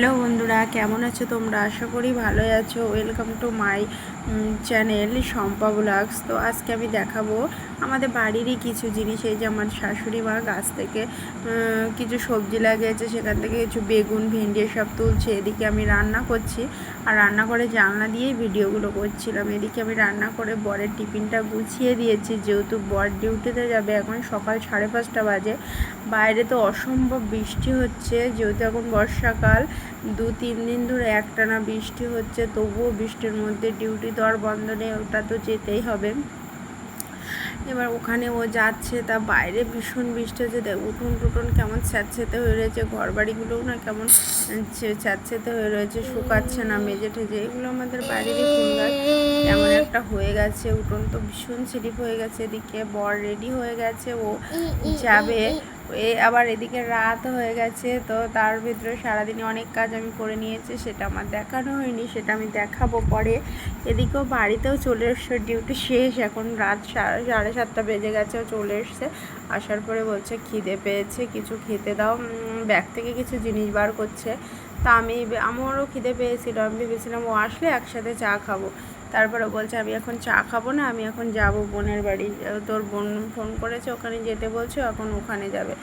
Hello বন্ধুরা, কেমন আছো তোমরা? আশা করি ভালোই আছো। Welcome to my channel Shampa blogs. তো আজকে আমি দেখাবো আমাদের বাড়িরই কিছু জিনিস। এই যে আমার শাশুড়ি মা গাছ থেকে কিছু সবজি লাগিয়েছে, সেখান থেকে কিছু বেগুন, ভেন্ডি সব তুলছে। এদিকে আমি রান্না করছি, আর রান্না করে জানলা দিয়েই ভিডিওগুলো করছিলাম। এদিকে আমি রান্না করে বরের টিফিনটা গুছিয়ে দিয়েছি, যেহেতু বর ডিউটিতে যাবে। এখন সকাল 5:30 বাজে। বাইরে তো অসম্ভব বৃষ্টি হচ্ছে, যেহেতু এখন বর্ষাকাল। 2-3 দিন ধরে একটানা বৃষ্টি হচ্ছে, তবুও বৃষ্টির মধ্যে ডিউটি তো আর বন্ধ নেই, ওটা তো যেতেই হবে। এবার ওখানে ও যাচ্ছে, তা বাইরে ভীষণ বৃষ্টি হচ্ছে। উঠোন টুটন কেমন স্যাঁতসেঁতে হয়ে রয়েছে, ঘর বাড়িগুলোও না কেমন স্যাঁতসেঁতে হয়ে রয়েছে, শুকাচ্ছে না মেজে ঠেজে। এগুলো আমাদের বাড়িরই ফুল গাছ, এমন একটা হয়ে গেছে। উঠোন তো ভীষণ স্লিপ হয়ে গেছে। এদিকে বর রেডি হয়ে গেছে, ও যাবে। আবার এদিকে রাত হয়ে গেছে, তো তার ভিতরে সারাদিনে অনেক কাজ আমি করে নিয়েছি, সেটা আমার দেখানো হয়নি, সেটা আমি দেখাবো পরে। এদিকেও বাড়িতেও চলে এসছে, ডিউটি শেষ, এখন রাত 7:30 বেজে গেছে। ও চলে এসছে, আসার পরে বলছে খিদে পেয়েছে, কিছু খেতে দাও। ব্যাগ থেকে কিছু জিনিস বার করছে। তা আমারও খিদে পেয়েছিল, আমি ভেবেছিলাম ও আসলে একসাথে চা খাবো। তারপরে বলছে আমি এখন চা খাবো না, আমি এখন যাব বোনের বাড়ি। তোর বোন ফোন করেছে, ওখানে যেতে বলছে, এখন ওখানে যাবে।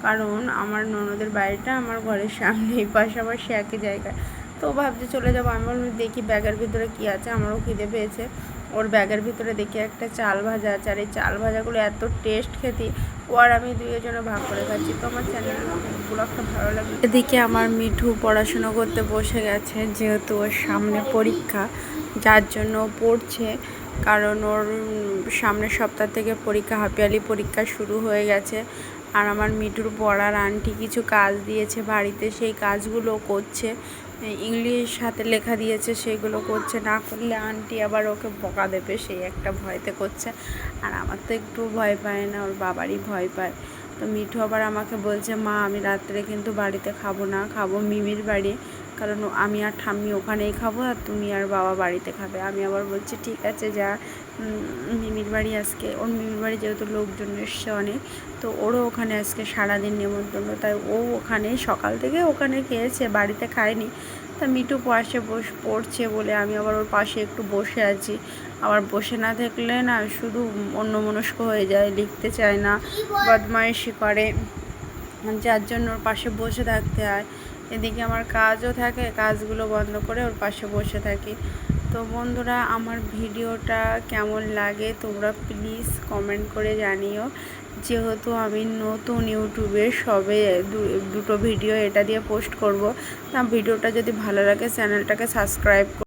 কারণ আমার ননদের বাড়িটা আমার ঘরের সামনেই, পাশাপাশি একই জায়গায়। তো ভাবছি চলে যাবো। আমি বললাম দেখি ব্যাগের ভিতরে কী আছে, আমারও খিদে পেয়েছে। ওর ব্যাগের ভিতরে দেখি একটা চাল ভাজা আছে, আর এই চাল ভাজাগুলো এত টেস্ট খেতে। ও আর আমি দুজনে ভাগ করে খাচ্ছি। তো আমার চ্যানেলগুলো একটা ভালো লাগে। এদিকে আমার মিঠু পড়াশুনো করতে বসে গেছে, যেহেতু ওর সামনে পরীক্ষা, যার জন্য পড়ছে। কারণ ওর সামনের সপ্তাহ থেকে পরীক্ষা, হাফিয়ালি পরীক্ষা শুরু হয়ে গেছে। আর আমার মিঠুর পড়ার আন্টি কিছু কাজ দিয়েছে বাড়িতে, সেই কাজগুলো করছে। ইংলিশ হাতে লেখা দিয়েছে, সেগুলো করছে। না করলে আন্টি আবার ওকে বকা দেবে, সেই একটা ভয়তে করছে। আর আমার তো একটু ভয় পায় না, ওর বাবারই ভয় পায়। তো মিঠু আবার আমাকে বলছে, মা আমি রাত্রে কিন্তু বাড়িতে খাবো না, খাবো মিমির বাড়ি। কারণ আমি আর ঠাম্মি ওখানেই খাবো, আর তুমি আর বাবা বাড়িতে খাবে। আমি আবার বলছি ঠিক আছে যা, মিমির বাড়ি আজকে। ওর মিমির বাড়ি যেহেতু লোকজন এসছে অনেক, তো ওরও ওখানে আজকে সারাদিন নেমন্তন্ন, তাই ও ওখানে সকাল থেকে ওখানে খেয়েছে, বাড়িতে খায়নি। তা মিঠু পাশে পড়ছে বলে আমি আবার ওর পাশে একটু বসে আছি। আবার বসে না থাকলে না শুধু অন্যমনস্ক হয়ে যায়, লিখতে চায় না, বদমাইশি করে, যার জন্য ওর পাশে বসে থাকতে হয়। এদিকে আমার কাজও থাকে, কাজগুলো বন্ধ করে ওর পাশে বসে থাকি। তো বন্ধুরা, আমার ভিডিওটা কেমন লাগে তোমরা প্লিজ কমেন্ট করে জানিও। যেহেতু আমি নতুন ইউটিউবে সবে দুটো ভিডিও এটা দিয়ে পোস্ট করব, তা ভিডিওটা যদি ভালো লাগে চ্যানেলটাকে সাবস্ক্রাইব